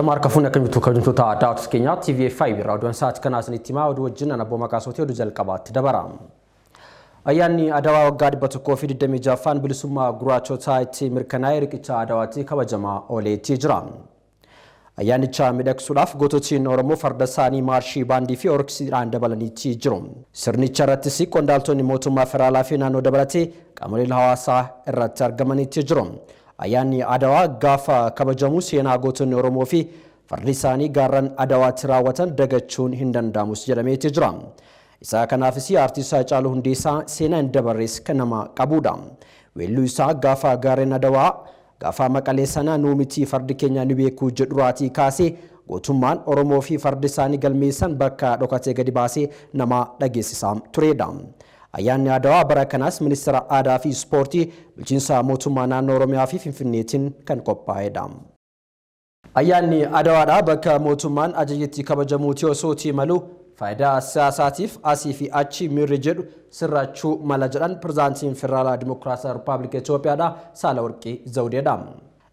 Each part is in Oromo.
Ashamarka funa kan bitu kajuntu ta daawat Kenya TV5 raadiyoo saat kana asnitima wadu wajjin ana boma kaasoti wadu jalqabaatti dabaram. Ayyaanni Adawaa waggaa 126ffaan bilisummaa gurraachota itti mirkanaa'ee riqicha Adawaatti kabajamaa ooleetti jira. Ayyaanicha midhagsuudhaaf goototiin Oromoo farda isaanii maarshii baandii fi orkisiidhaan dabalaniitti jiru. Sirnicha irrattis qondaaltonni mootummaa federaalaa fi naannoo dabalatee qaamoleen hawaasaa irratti argamaniitti jiru. Ayyaanni Adawaa gaafa kabajamu seenaa gootonni Oromoo fi fardi isaanii gaarran Adawaatti raawwatan dagachuun hin danda'amus jedhameetti jira. Isa kanaafis artiist Haacaaluu Hundeessaa seenaa hin dabarrees kan nama qabudha. Weelluu isaa gaafa gaarreen Adawaa gaafa Maqalee sana nuumiti fardi keenya ni beekuu jedhuraatii kaasee gootummaan Oromoo fi fardi isaanii galmeessan bakka dhokatee gadi baasee nama dhageessisaa turedha. Ayyaanni Adawaa bara kanaas ministeera aadaa fi ispoortii bulchiinsa mootummaa naannoo Oromiyaa fi Finfinneetiin kan qophaa'edha. Ayyaanni Adawaadhaa bakka mootummaan ajajetti kabajamuutii osootii malu faayidaa siyaasaatiif asii fi achi miirri jedhu sirrachuu mala jedhan pirezidaantiin Federaalaa Dimokiraatawaa Rippaabilika Itoophiyaadhaa Saalawarqii Zawudeedha.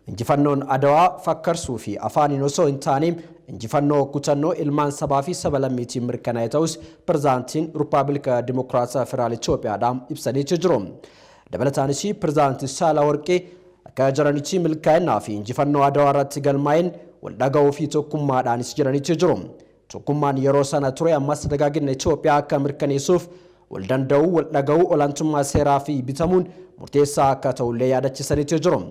Injifannoon Adawaa fakkarsuu fi afaaniin osoo hin taane injifannoo kutannoo ilmaan sabaa fi saba lammiitiin mirkanaa'e ta'us pirezidaantiin Rippaabilika Dimokiraatawaa Federaalaa Itoophiyaadhaa ibsanii jiru. Dabalataanis pirezidaantii Saalawarqii akka jiranitti milkaa'inaa fi injifannoo Adawaa irratti galmaa'een wal dhaga'uu fi tokkummaadhaanis jiranii jiru. Tokkummaan yeroo sana ture ammas dagaagina Itoophiyaa akka mirkaneessuuf wal danda'uu wal dhaga'uu olaantummaa seeraa fi bitamuun murteessaa akka ta'ullee yaadachiisanii jiru.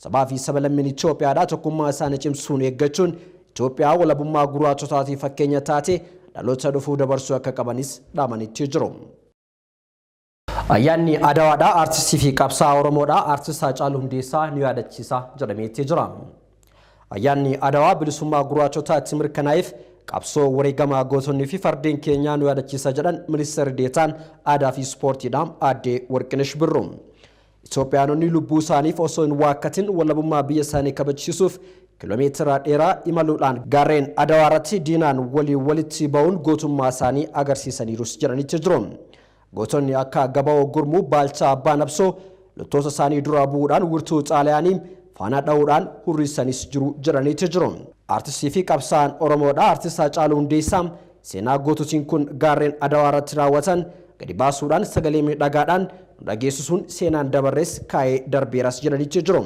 Sabaa fi saba lammiin Itoophiyaadhaa tokkummaa isaanii cimsuun eeggachuun Itoophiyaa walabummaa gurraachotaatiif fakkeenya taate dhaloota dhufuu dabarsuu akka qabanis dhaamanii jiru. Ayyaanni Adawaadhaa artistii fi qabsaa'aa Oromoodhaa artiist Haacaaluu Hundeessaa ni yaadachiisa jedhameetti jira. Ayyaanni Adawaa bilisummaa gurraachotaatti mirkanaa'eef qabsoo wareegamaa gootonni fi fardeen keenyaa nu yaadachiisa jedhan ministeerri deetaan aadaa fi ispoortiidhaan aadde Warqinesh Birruu. Itoophiyaanonni lubbuu isaaniif osoo hin waakkatin walabummaa biyya isaanii kabachiisuuf kiiloomeetira dheeraa imaluudhaan gaarreen Adawaa irratti diinaan walitti ba'uun gootummaa isaanii agarsiisaniirus jedhanitti jiru. Gootonni akka Gabaa'oo Gurmuu, Baalchaa Abbaa Nabsoo loltoota isaanii dura bu'uudhaan wirtuu Xaaliyaanii faana dha'uudhaan hurriisanis jiru jedhanitti jiru. Artistii fi qabsaa'aan Oromoodhaa artiist Haacaaluu Hundeessaa seenaa goototiin kun gaarreen Adawaa irratti raawwatan gadi baasuudhaan sagalee miidhagaadhaan dhageessisuun seenaan dabarrees kaa'ee darbeeras jedhanitti jiru.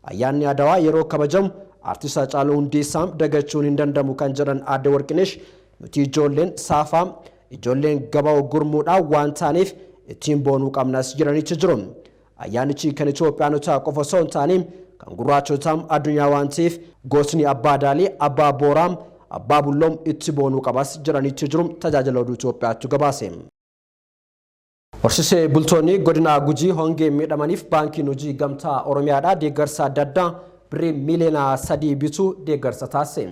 Ayyaanni Adawaa yeroo kabajamu artiist Haacaaluu Hundeessaa dagachuun hin danda'amu kan jedhan aadde Warqinesh nuti ijoolleen saafaa ijoolleen Gabaa'oo Gurmuudhaa waan taaneef ittiin boonuu qabnas jedhanitti jiru. Ayyaanichi kan Itoophiyaanotaa qofa osoo hin taane kan gurraachotaam addunyaa waan ta'eef gootni Abbaa Daalee, Abbaa Booraam, Abbaa Bulloom itti boonuu qabas jedhanitti jiru tajaajila oduu Itoophiyaatti gabaase. Horsiisee bultoonni godina Gujii hongee miidhamaniif baankiin hojii gamtaa Oromiyaadhaa deeggarsa adda addaa birrii miliyoona 3 bituu deeggarsa taasise.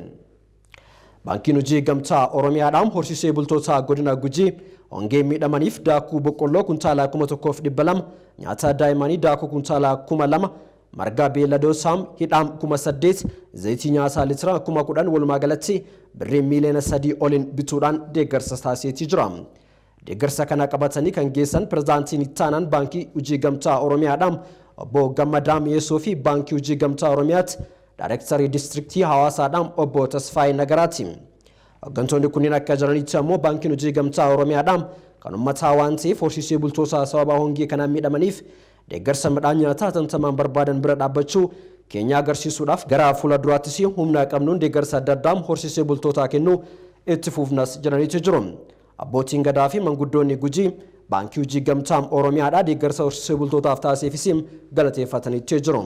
Baankiin hojii gamtaa Oromiyaadhaan horsiisee bultoota godina Gujii hongee miidhamaniif daakuu boqqolloo kuntaala 1,200, nyaata daa'immanii daakuu kuntaala 2,000, marga beelladoota hidhaam 8,000, zayitii nyaataa litira 10,000 walumaa galatti birrii miliyoona 3 oliin bituudhaan deeggarsa taasiseetii jira. Deeggarsa kana qabatanii kan geessan pirezidaantiin ittaanaan baankii hojii gamtaa Oromiyaadhaan obbo Gammadaa Mi'eessoo fi baankii hojii gamtaa Oromiyaatti Daayirektarii distriktii Hawaasaadhaan obbo Tasfaayee Nagaraati. Hooggantoonni kunniin akka jiranitti ammoo baankiin hojii gamtaa Oromiyaadhaan kan uummataa waan ta'eef horsiisee bultoota sababa hongee kanaan miidhamaniif deeggarsa midhaan nyaataa hatattamaan barbaadan bira dhaabbachuu keenya agarsiisuudhaaf gara fuula duraattis humna qabnuun deeggarsa adda addaa horsiisee bultootaa kennuu itti fufnas jedhaniitu jiru. Abbootiin gadaa fi manguddoonni Gujii baankii hojii gamtaa Oromiyaadhaa deeggarsa horsiisee bultootaaf taasifsiisee galateeffataniitu jiru.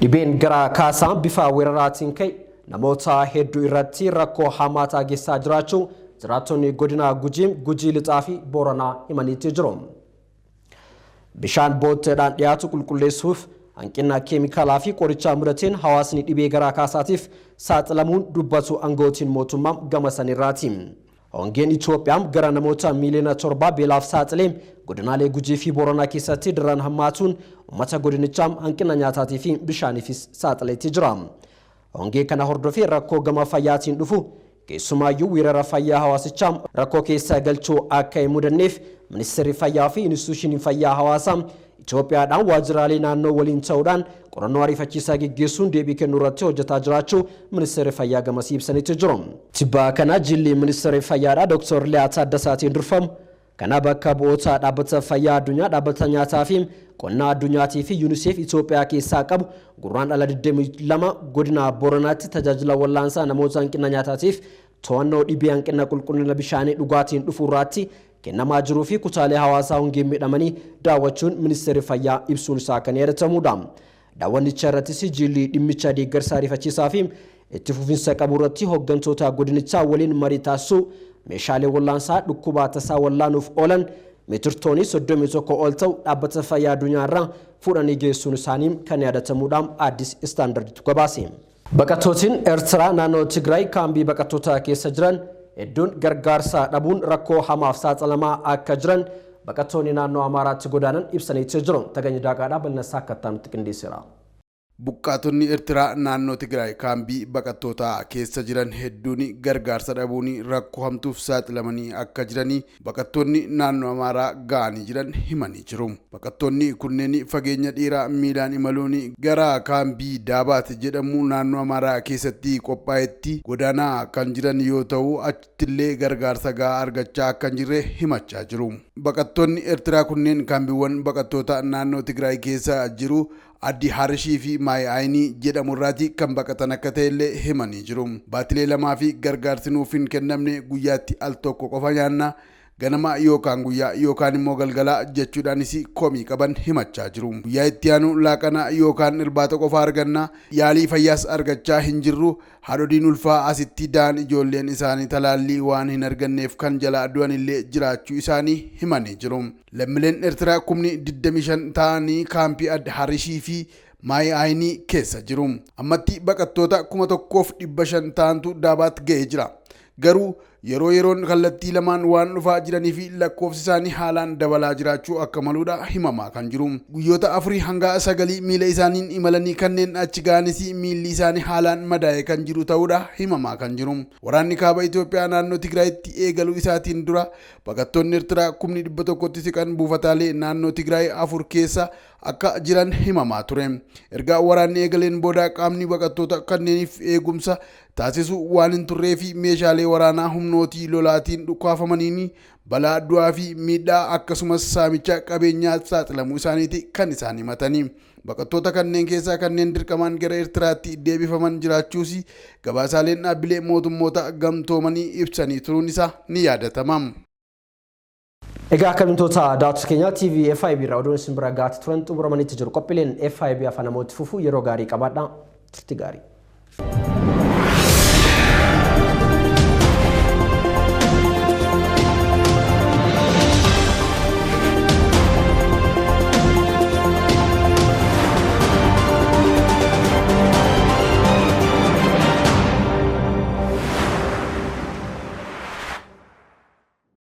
Dhibeen garaa kaasaa bifa weeraraatiin ka'e namoota hedduu irratti rakkoo hamaa geessaa jiraachuu jiraattonni godina Gujii Lixaa fi Booranaa himaniitu jiru. Bishaan bootteedhaan dhiyaatu qulqulleessuuf hanqina keemikaalaa fi qorichaa mudateen hawaasni dhibee garaa kaasaatiif saaxilamuun dubbatu aangootiin mootummaa gama sanirraati. Hongeen Itoophiyaan gara namoota miliyoona 7 beelaaf saaxilee godinaalee Gujii fi Booranaa keessatti daran hammaatuun uummata godinichaa hanqina nyaataatii fi bishaaniifis saaxileetti jira. Hongee kana hordofee rakkoo gama fayyaatiin dhufu keessumaayyuu weerara fayyaa hawaasichaa rakkoo keessa galchuu akka hin mudanneef ministeerri fayyaa fi instituushinii fayyaa hawaasaa Itoophiyaadhaan waajjiraalee naannoo waliin ta'uudhaan qorannoo ariifachiisaa gaggeessuun deebii kennuu irratti hojjetaa jiraachuu ministeerri fayyaa gamasii ibsanitti jiru. Tibbaa kana jilli ministeerri fayyaadhaa Dr. Liyaa Taaddasaatiin durfamu kana bakka bu'oota dhaabbata fayyaa addunyaa dhaabbata nyaataa fi qonnaa addunyaatii fi UNICEF Itoophiyaa keessaa qabu gurraandhala 22 godina Booranaatti tajaajila wallaansaa namoota hanqina nyaataatiif to'annoo dhibee hanqina qulqullina bishaanii dhugaatiin dhufu irratti kennamaa jiruu fi kutaalee hawaasaa hongeen miidhamanii daawwachuun ministeerri fayyaa ibsuun isaa kan yaadatamudha. Daawwannicha irrattis jilli dhimmicha deeggarsa ariifachiisaa fi itti fufinsa qabu irratti hooggantoota godinichaa waliin marii taasisuu meeshaalee wallaansaa dhukkuba tasaa wallaanuuf oolan meetirtoonii 31 ol ta'u dhaabbata fayyaa addunyaa irraa fuudhanii geessuun isaanii kan yaadatamudha. Addis Istaandardiitu gabaase. Baqattootiin Eertiraa naannoo Tigraay kaambii baqattoota keessa jiran hedduun gargaarsa dhabuun rakkoo hamaaf saaxilamaa akka jiran baqattoonni naannoo Amaaraatti godaanan ibsaniitti jiru. Taganya Daaqaadhaa bal'inaa akka nutti qindeesseera. Buqqaatonni Eertiraa naannoo Tigraay kaambii baqattootaa keessa jiran hedduun gargaarsa dhabuun rakkoo hamtuuf saaxilamanii akka jiranii baqattoonni naannoo Amaaraa ga'anii jiran himanii jiru. Baqattoonni kunneen fageenya dheeraa miilaan imaluun gara kaambii Daabaat jedhamu naannoo Amaaraa keessatti qophaa'etti godaanaa kan jiran yoo ta'u achittillee gargaarsa gahaa argachaa akka hin jirre himachaa jiru. Baqattoonni Eertiraa kunneen kaambiiwwan baqattoota naannoo Tigraay keessa jiru addi harishii fi maayi'aayinii jedhamu irraati kan baqatan akka ta'ellee himanii jiru. Baatilee lamaa fi gargaarsi nuuf hin kennamne guyyaatti al tokko qofa nyaanna ganama yookaan guyyaa yookaan immoo galgala jechuudhaanis komii qaban himachaa jiru. Guyyaa itti aanu laaqana yookaan irbaata qofa arganna yaalii fayyaas argachaa hin jirru. Haadholiin ulfaa asitti da'an ijoolleen isaanii talaallii waan hin arganneef kan jalaa du'an illee jiraachuu isaanii himanii jiru. Lammiileen Eertiraa 25,000 ta'anii kaampii adda harishii fi maayi'aayinii keessa jiru. Ammatti baqattoota 1,500 ta'antu Daabaat ga'ee jira. Garuu yeroo yeroon kallattii lamaan waan dhufaa jiranii fi lakkoofsi isaanii haalaan dabalaa jiraachuu akka maluudha himamaa kan jiru. Guyyoota 4 hanga 9 miila isaaniin imalanii kanneen achi ga'anis miilli isaanii haalaan madaa'e kan jiru ta'uudha himamaa kan jiru. Waraanni kaaba Itoophiyaa naannoo Tigraayitti eegaluu isaatiin dura baqattoonni Eertiraa 100,000tti siqan buufataalee naannoo Tigraay 4 keessa akka jiran himamaa ture. Erga waraanni eegaleen booda qaamni baqattoota kanneeniif eegumsa taasisu waan hin turree fi meeshaalee waraanaa humnootii lolaatiin dhukaafamaniin balaa du'aa fi miidhaa akkasumas saamicha qabeenyaa saaxilamuu isaaniiti kan isaan himatanii. Baqattoota kanneen keessaa kanneen dirqamaan gara Eertiraatti deebifaman jiraachuus gabaasaaleen dhaabbilee mootummoota gamtoomanii ibsanii turuun isaa ni yaadatama. Egaa kabajamtoota daawwattoota keenya TV FIB irraa oduun isin bira gahaa turan xumuramanitti jiru. Qophiileen FIB afaan namooti fufuu yeroo gaarii qabaadhaa. Turtii gaarii.